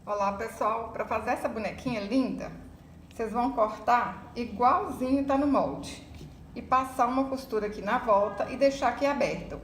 Olá pessoal, para fazer essa bonequinha linda, vocês vão cortar igualzinho tá no molde e passar uma costura aqui na volta e deixar aqui aberto.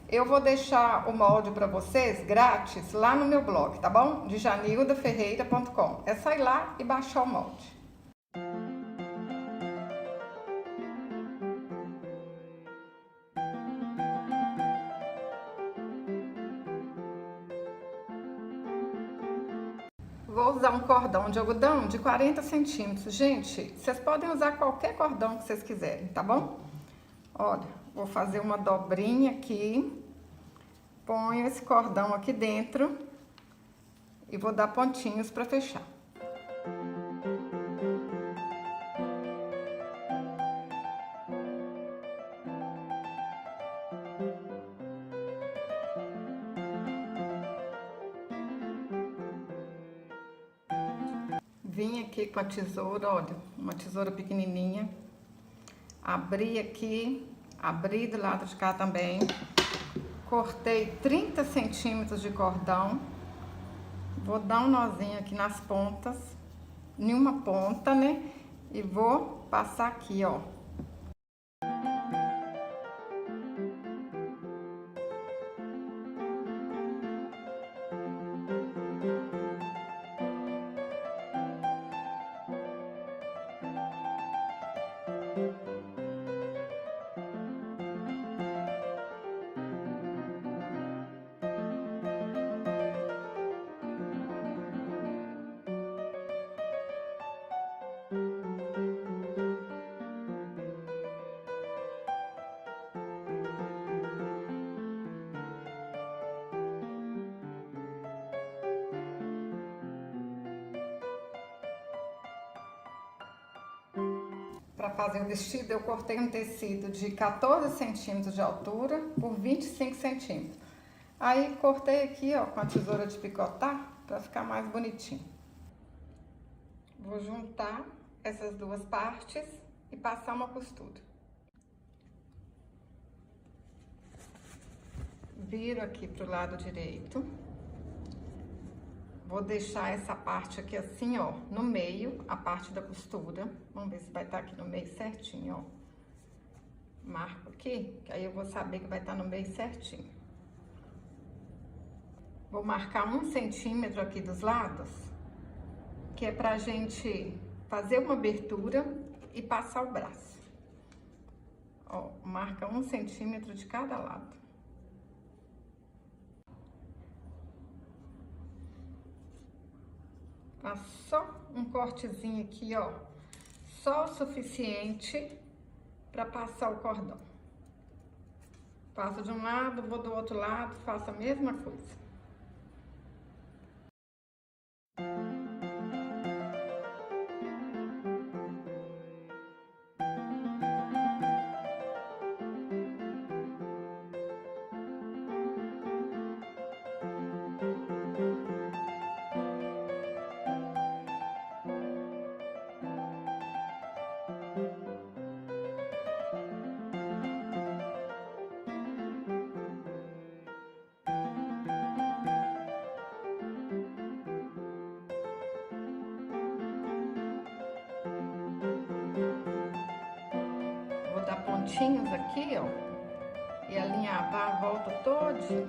Eu vou deixar o molde para vocês grátis lá no meu blog, tá bom? De janildaferreira.com. É só ir lá e baixar o molde. Vou usar um cordão de algodão de 40 centímetros. Gente, vocês podem usar qualquer cordão que vocês quiserem, tá bom? Olha, vou fazer uma dobrinha aqui. Ponho esse cordão aqui dentro e vou dar pontinhos para fechar. Vim aqui com a tesoura, olha, uma tesoura pequenininha. Abri aqui, abri do lado de cá também. Cortei 30 centímetros de cordão. Vou dar um nozinho aqui nas pontas, em uma ponta, né? E vou passar aqui, ó. Para fazer o vestido, eu cortei um tecido de 14 centímetros de altura por 25 centímetros. Aí, cortei aqui, ó, com a tesoura de picotar, para ficar mais bonitinho. Vou juntar essas duas partes e passar uma costura. Viro aqui pro lado direito. Vou deixar essa parte aqui assim, ó, no meio, a parte da costura. Vamos ver se vai estar aqui no meio certinho, ó. Marco aqui, que aí eu vou saber que vai estar no meio certinho. Vou marcar 1 centímetro aqui dos lados, que é pra gente fazer uma abertura e passar o braço. Ó, marca 1 centímetro de cada lado. Só um cortezinho aqui, ó, só o suficiente para passar o cordão. Passo de um lado, vou do outro lado, faço a mesma coisa. Dar pontinhos aqui, ó, e alinhavar a volta todinha.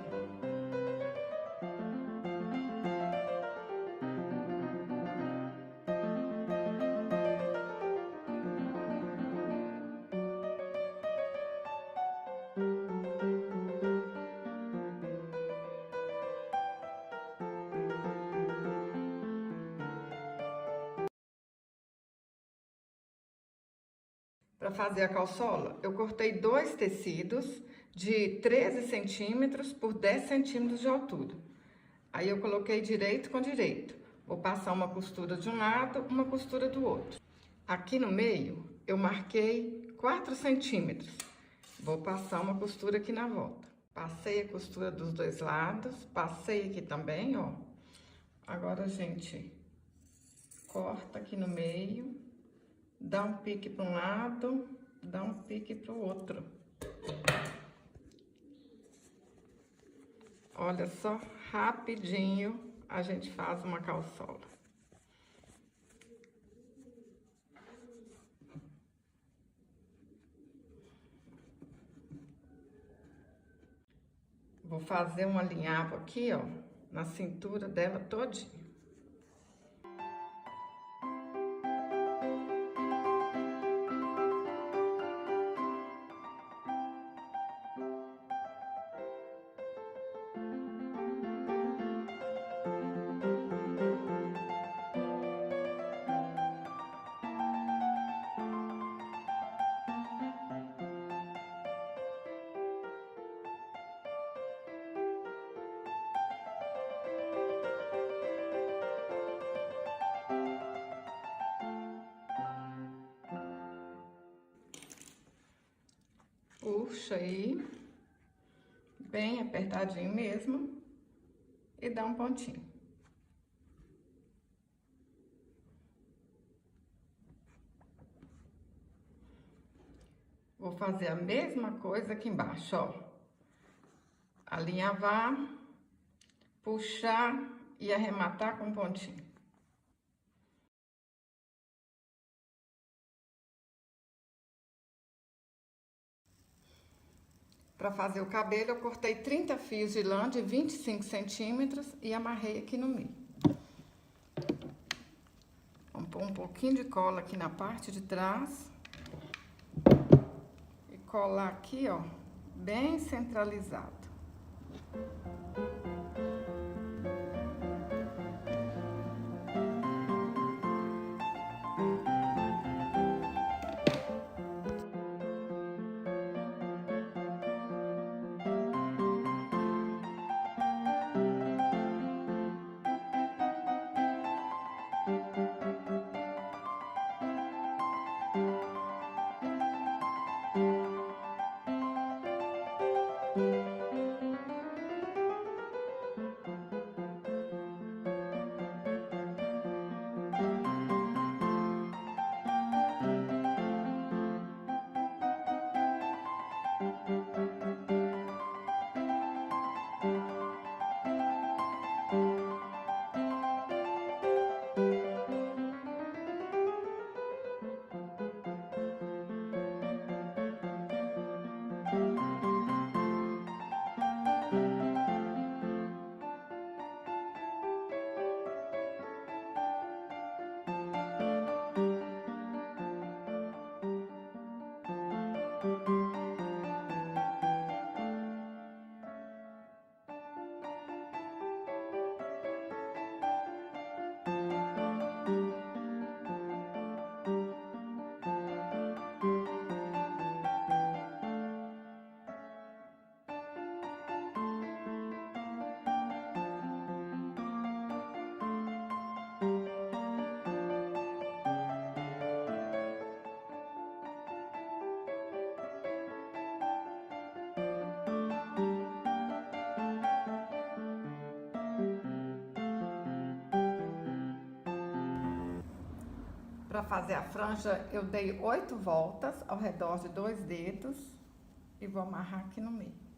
Para fazer a calçola, eu cortei 2 tecidos de 13 centímetros por 10 centímetros de altura. Aí eu coloquei direito com direito. Vou passar uma costura de um lado, uma costura do outro. Aqui no meio, eu marquei 4 centímetros. Vou passar uma costura aqui na volta. Passei a costura dos dois lados, passei aqui também, ó. Agora a gente corta aqui no meio, dá um pique para um lado, dá um pique para o outro. Olha só, rapidinho a gente faz uma calçola. Vou fazer um alinhavo aqui, ó, na cintura dela todinha. Puxa aí, bem apertadinho mesmo, e dá um pontinho. Vou fazer a mesma coisa aqui embaixo, ó. Alinhavar, puxar e arrematar com um pontinho. Para fazer o cabelo, eu cortei 30 fios de lã de 25 centímetros e amarrei aqui no meio. Vamos pôr um pouquinho de cola aqui na parte de trás. E colar aqui, ó, bem centralizado. Para fazer a franja, eu dei 8 voltas ao redor de 2 dedos e vou amarrar aqui no meio.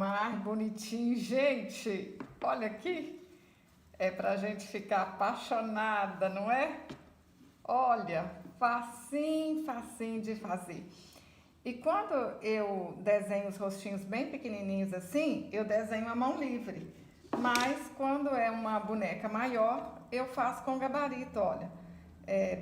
mais bonitinho, gente. Olha aqui, é pra gente ficar apaixonada, não é? Olha, facinho, facinho de fazer. E quando eu desenho os rostinhos bem pequenininhos assim, eu desenho a mão livre. Mas quando é uma boneca maior, eu faço com gabarito, olha.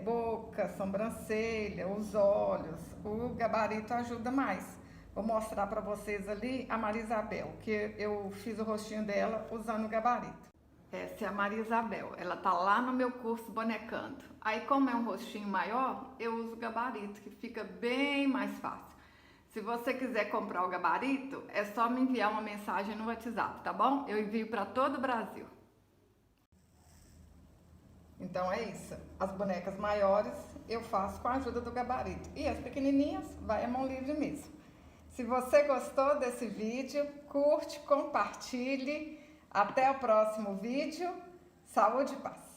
Boca, sobrancelha, os olhos, o gabarito ajuda mais. Vou mostrar para vocês ali a Maria Isabel, que eu fiz o rostinho dela usando o gabarito. Essa é a Maria Isabel, ela tá lá no meu curso bonecando. Aí como é um rostinho maior, eu uso o gabarito, que fica bem mais fácil. Se você quiser comprar o gabarito, é só me enviar uma mensagem no WhatsApp, tá bom? Eu envio para todo o Brasil. Então é isso, as bonecas maiores eu faço com a ajuda do gabarito e as pequenininhas vai a mão livre mesmo. Se você gostou desse vídeo, curte, compartilhe. Até o próximo vídeo. Saúde e paz!